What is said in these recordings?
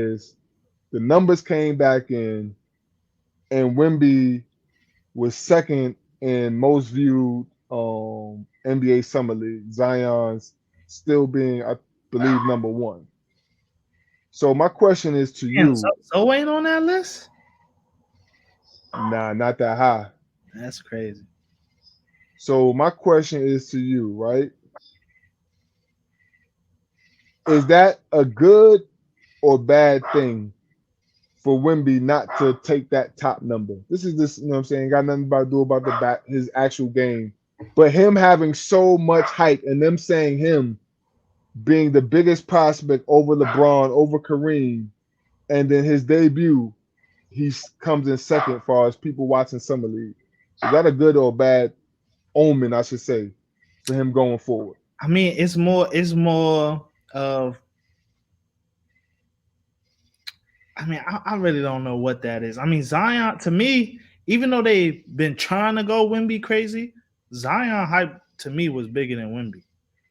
is the numbers came back in, and Wemby was second in most viewed NBA Summer League. Zion's still being, I believe, number one. So my question is to Damn, so, you. so ain't on that list? Nah, not that high. That's crazy. So my question is to you, right? Is that a good or bad thing for Wemby not to take that top number? This is this, you know what I'm saying? Got nothing about to do about the back his actual game. But him having so much hype and them saying him being the biggest prospect over LeBron, over Kareem, and then his debut, he comes in second as far as people watching Summer League. Is that a good or bad omen, I should say, for him going forward? I mean, it's more of. I mean, I really don't know what that is. I mean, Zion to me, even though they've been trying to go Wemby crazy, Zion hype to me was bigger than Wemby.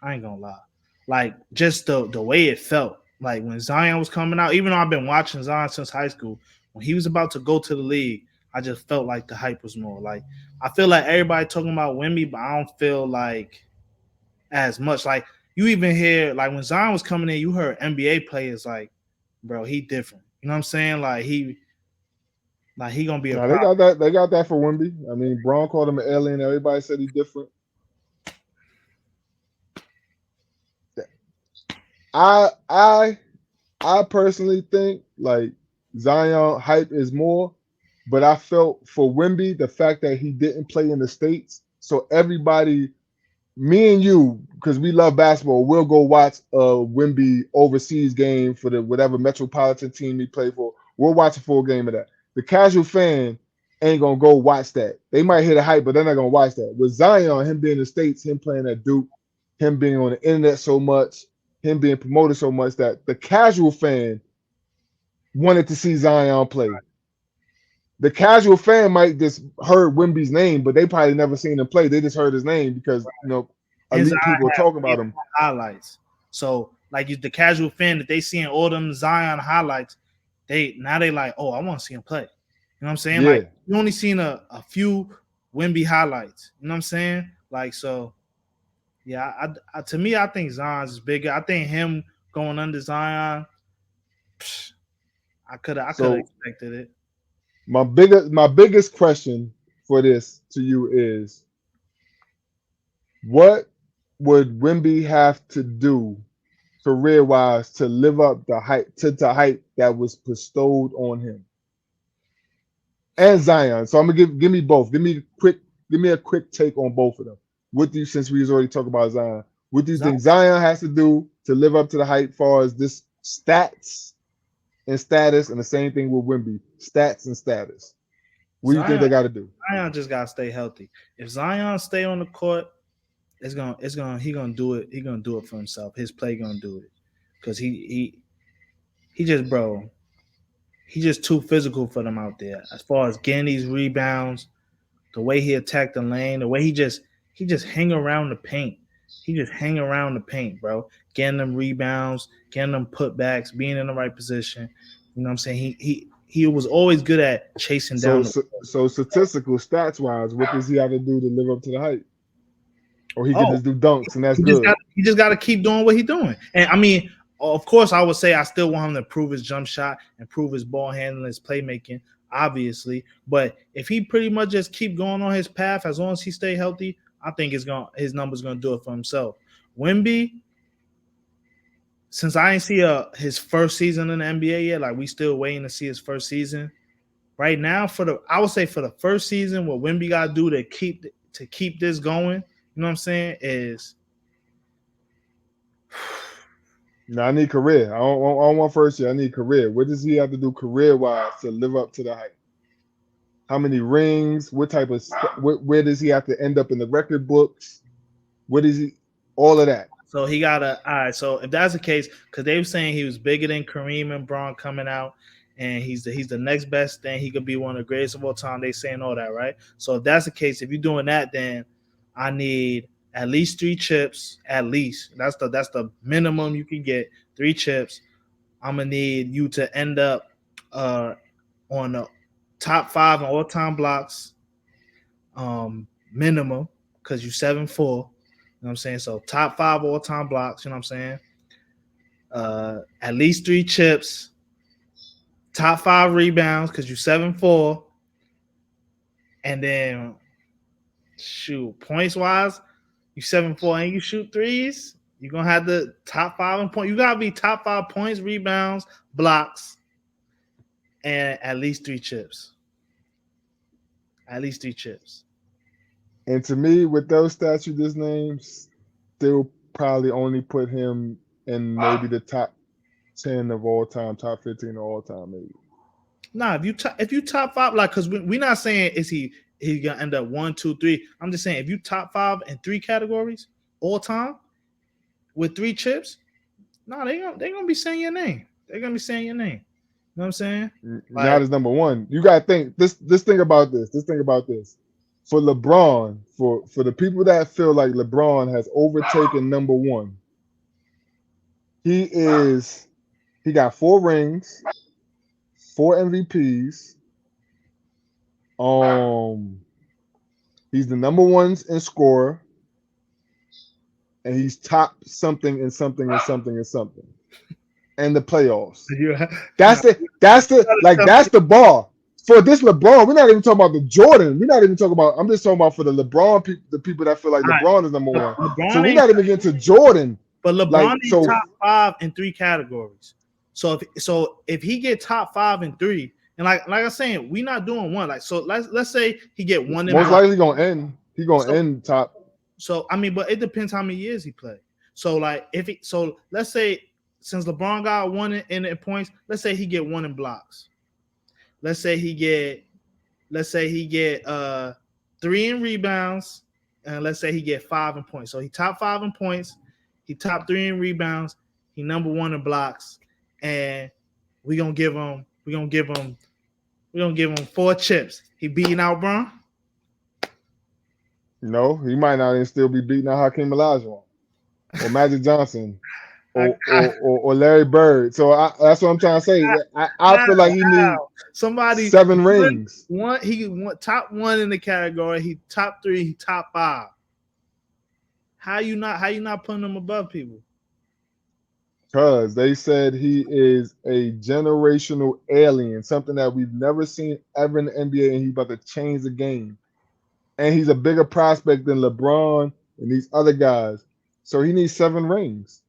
I ain't gonna lie. Like just the way it felt. Like when Zion was coming out, even though I've been watching Zion since high school, when he was about to go to the league, I just felt like the hype was more. Like I feel like everybody talking about Wemby, but I don't feel like as much. Like you even hear like when Zion was coming in, you heard NBA players like, bro, he different. You know what I'm saying? Like he gonna be a Now they problem. got that. They got that for Wemby. I mean, Braun called him an alien. Everybody said he's different. I I I personally think like Zion hype is more, but I felt for Wemby the fact that he didn't play in the states, so everybody, me and you, because we love basketball, we'll go watch a Wemby overseas game for the whatever metropolitan team he played for. We'll watch a full game of that. The casual fan ain't gonna go watch that. They might hear the hype, but they're not gonna watch that. With Zion, him being in the states, him playing at Duke, him being on the internet so much, him being promoted so much that the casual fan wanted to see Zion play. The casual fan might just heard Wimby's name, but they probably never seen him play. They just heard his name because And Zion elite people are have talking way about him. more highlights. So like the casual fan that they seeing all them Zion highlights, they like, oh, I want to see him play. You know what I'm saying? Like Yeah. you only seen a few Wimby highlights. You know what I'm saying? Like so, yeah. To me, I think Zion's is bigger. I think him going under Zion, psh, I could have So expected it. my biggest question for this to you is what would Wimby have to do career wise to live up the hype that was bestowed on him and Zion? So I'm gonna give me both. Give me a quick take on both of them. What do you, since we was already talking about Zion, what do you Zion, think Zion has to do to live up to the hype far as this stats and status, and the same thing with Wimby, stats and status? What do you think Zion, they got to do? Zion just gotta stay healthy. If Zion stay on the court, he gonna do it. He gonna do it for himself. His play gonna do it because he just bro. He just too physical for them out there. As far as getting these rebounds, the way he attacked the lane, the way he just hang around the paint. He just hang around the paint, bro. Getting them rebounds, getting them putbacks, being in the right position. You know what I'm saying? He was always good at chasing So down the. so statistical stats wise, what does he have to do to live up to the hype? Or he could Oh, just do dunks and that's he just good. got he just got to keep doing what he's doing. And I mean, of course, I would say I still want him to improve his jump shot, improve his ball handling, his playmaking, obviously. But if he pretty much just keep going on his path, as long as he stay healthy, I think his numbers gonna do it for himself. Wimby, since I ain't see his first season in the NBA yet, like we still waiting to see his first season. Right now, I would say for the first season, what Wimby got to do to keep this going, you know what I'm saying, is No, I need career. I don't want first year. I need career. What does he have to do career wise to live up to the hype? How many rings? What type of where does he have to end up in the record books? What is he? All of that. So he got a all right. So if that's the case, because they were saying he was bigger than Kareem and Braun coming out, and he's the next best thing. He could be one of the greatest of all time. They saying all that, right? So if that's the case, if you're doing that, then I need at least three chips. At least that's the minimum you can get. Three chips. I'm gonna need you to end up uh, on the top five in all time blocks, minimum, because you 7'4". You know what I'm saying? So top five all time blocks. You know what I'm saying? At least 3 chips. Top five rebounds because you 7'4". And then shoot, points wise, you 7'4" and you shoot threes. You're gonna have the top five in point. You gotta be top five points, rebounds, blocks, and at least 3 chips. At least 3 chips. And to me, with those stats you just named, still probably only put him in maybe the top 10 of all time, top 15 of all time, maybe. Nah, if you top five, like, cause we're not saying is he gonna end up 1, 2, 3. I'm just saying if you top five in 3 categories all time with 3 chips, no, they gonna be saying your name. They're gonna be saying your name. You know what I'm saying? Not Like, as number one. You gotta think this thing about this. This thing about this. For LeBron, for the people that feel like LeBron has overtaken number one, he is he got 4 rings, 4 MVPs. Um, he's the number ones in score, and he's top something and something and something and something. And the playoffs. you, That's nah, it. That's the gotta like tell that's me, the bar. For this LeBron, we're not even talking about the Jordan. We're not even talking about. I'm just talking about for the LeBron people, the people that feel like all right, LeBron is number one. So LeBron we're ain't, not even getting to Jordan. but LeBron Like ain't so, top five in 3 categories. So if he get top five in three, and like I saying, we not doing one. Like, so let's say he get one in most block. likely gonna end. He gonna So end top. so I mean, but it depends how many years he played. So like so let's say since LeBron got one in points, let's say he get one in blocks. Let's say he get three in rebounds, and let's say he get five in points. So he top five in points, he top three in rebounds, he number one in blocks, and we gonna give him 4 chips. He beating out Bron. No, he might not even still be beating out Hakeem Olajuwon or Magic Johnson I, or Larry Bird. So that's what I'm trying to say. I how, feel like he need somebody 7 rings. he top one in the category. He top three. He top five. How you not putting him above people? Because they said he is a generational alien, something that we've never seen ever in the NBA, and he's about to change the game. And he's a bigger prospect than LeBron and these other guys. So he needs 7 rings.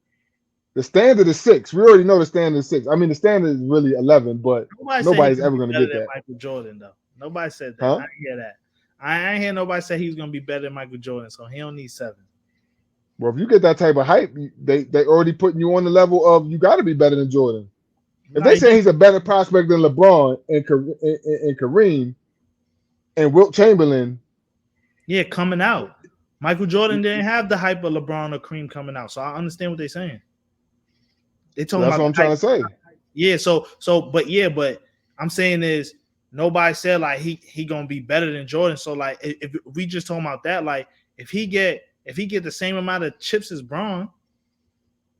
The standard is 6. We already know the standard is 6. I mean, the standard is really 11, but Nobody said he's nobody's gonna ever be going to better get than that. Michael Jordan though. Nobody said that. I Huh? didn't hear that. I ain't hear nobody say he's gonna be better than Michael Jordan, so he don't need 7. Well, if you get that type of hype, they already putting you on the level of you got to be better than Jordan. If No, they say he's a better prospect than LeBron and Kareem and Wilt Chamberlain, yeah, coming out. Michael Jordan didn't have the hype of LeBron or Kareem coming out, so I understand what they're saying. They talking that's about what the I'm trying hype. to say. Yeah, but I'm saying is nobody said like he gonna be better than Jordan. So like if we just talking about that, like if he get the same amount of chips as Braun,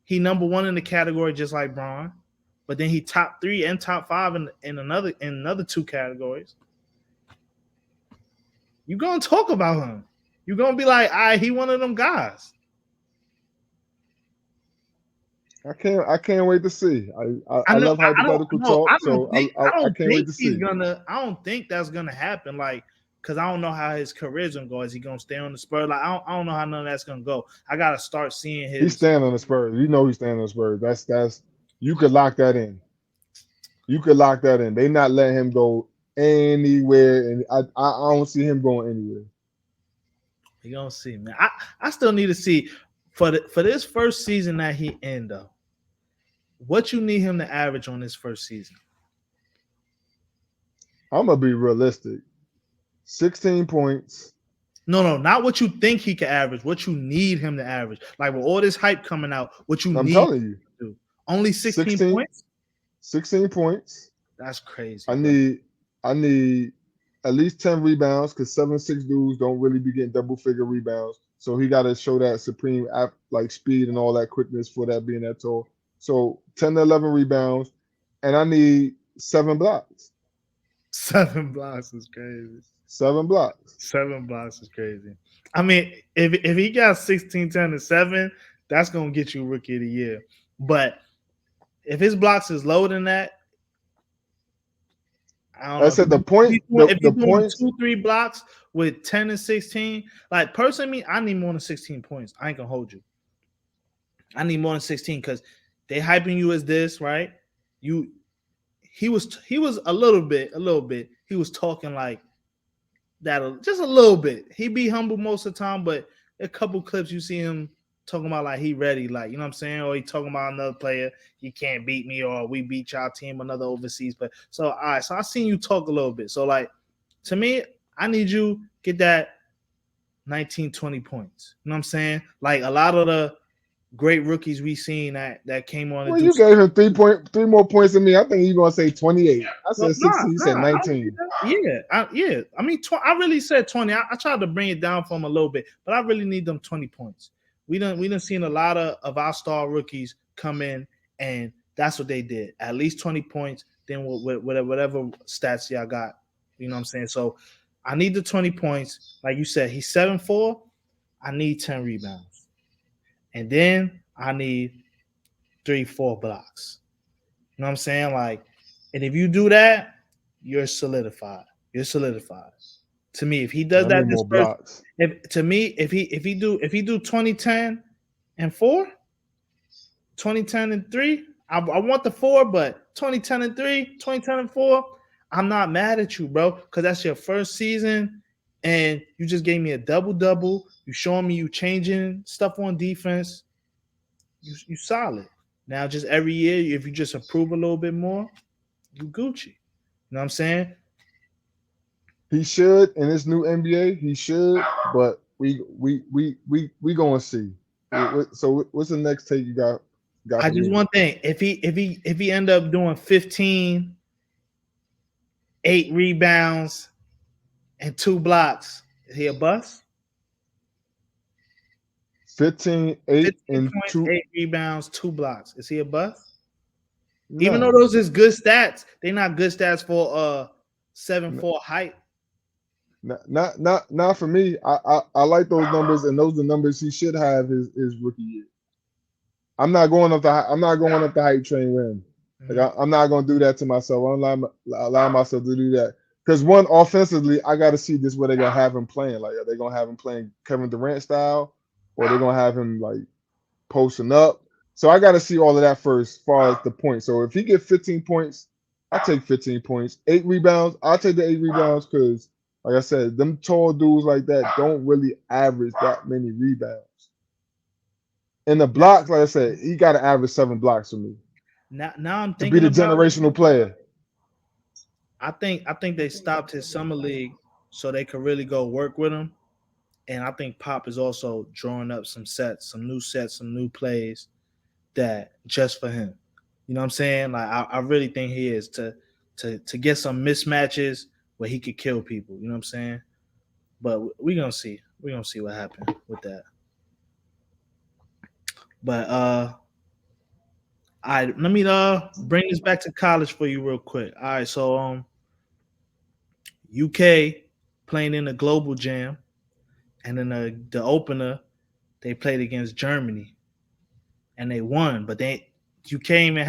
he number one in the category just like Braun, but then he top three and top five in another 2 categories. You gonna talk about him. You gonna be like, he one of them guys. I can't wait to see. I I know. love I don't. hypothetical No, I talk, don't so think. I I don't can't wait think to he's see. gonna. I don't think that's gonna happen. Like, cause I don't know how his career's gonna go. Is he gonna stay on the Spurs? Like, I don't know how none of that's gonna go. I gotta start seeing He's his. standing on the Spurs. You know he's standing on the Spurs. That's you could lock that in. You could lock that in. They not letting him go anywhere, and I don't see him going anywhere. You gonna see, man. I still need to see for this first season that he in though. What you need him to average on this first season? I'm gonna be realistic. 16 points. No, not what you think he can average. What you need him to average. Like with all this hype coming out, what you I'm need telling you, to do. Only 16 16, points. 16 points. That's crazy, I bro. need I need at least 10 rebounds because 7'6" dudes don't really be getting double figure rebounds. So he got to show that supreme like speed and all that quickness for that being that tall. So 10 to 11 rebounds, and I need 7 blocks. 7 blocks is crazy. 7 blocks. 7 blocks is crazy. I mean, if he got 16, 10, and 7, that's gonna get you rookie of the year. But if his blocks is lower than that, I don't Like I know. said, the point, the If the you're doing points. 2, 3 blocks with 10 and 16, like personally, I need more than 16 points. I ain't gonna hold you. I need more than 16 because they hyping you as this, right? You he was a little bit. He was talking like that just a little bit. He be humble most of the time, but a couple clips you see him talking about like he ready, like you know what I'm saying, or he talking about another player, he can't beat me, or we beat y'all team, another overseas player. So all right, so I seen you talk a little bit. So like to me, I need you get that 19, 20 points. You know what I'm saying? Like a lot of the great rookies we seen that came on and Well, do. you gave him 3 more points than me. I think you're gonna say 28. I No, said nah, 16. You said nah. I don't do 19. that. Yeah. I mean, I really said 20. I tried to bring it down for him a little bit, but I really need them 20 points. We done seen a lot of our star rookies come in, and that's what they did. At least 20 points. Then with whatever stats y'all got, you know what I'm saying. So I need the 20 points. Like you said, he's 7-4. I need 10 rebounds, and then I need 3, 4 blocks. You know what I'm saying? Like, and if you do that, you're solidified. You're solidified. To me, if he does I that need this more first, blocks. if to me, if he do 2010 and 4, 2010 and 3, I want the 4, but 2010 and 3, 2010 and 4, I'm not mad at you, bro, because that's your first season, and you just gave me a double double. You showing me you changing stuff on defense. You solid. Now just every year, if you just improve a little bit more, you Gucci. You know what I'm saying? He should in this new NBA. He should, but we gonna see. So what's the next take you got I for just me? one thing. If he end up doing 15, 8 rebounds, and 2 blocks, is he a bust? 15, 8, 15 and points, 2. 8 rebounds, 2 blocks. Is he a bust? Even though Nah, those is good stats, they not good stats for 7-4 height. not for me. I like those numbers, and those are the numbers he should have his rookie year. I'm not going up the hype train with him. Like Mhm. I'm not gonna do that to myself. I don't allow myself to do that. Because one, offensively, I got to see this where they're gonna have him playing. Like, are they gonna have him playing Kevin Durant style, or they gonna have him like posting up? So I got to see all of that first, as far as the points. So if he get 15 points, I'll take 15 points. 8 rebounds, I'll take the 8 rebounds because, like I said, them tall dudes like that don't really average that many rebounds. In the Now, blocks, like I said, he got to average 7 blocks for me now I'm to be thinking the about it. generational player. I think they stopped his summer league so they could really go work with him. And I think Pop is also drawing up some new sets, some new plays that just for him. You know what I'm saying? Like I really think he is to get some mismatches where he could kill people. You know what I'm saying? But we gonna see. We gonna see what happens with that. But all right, let me bring this back to college for you real quick. All right, so UK playing in the global jam, and then the opener they played against Germany and they won, but they UK even have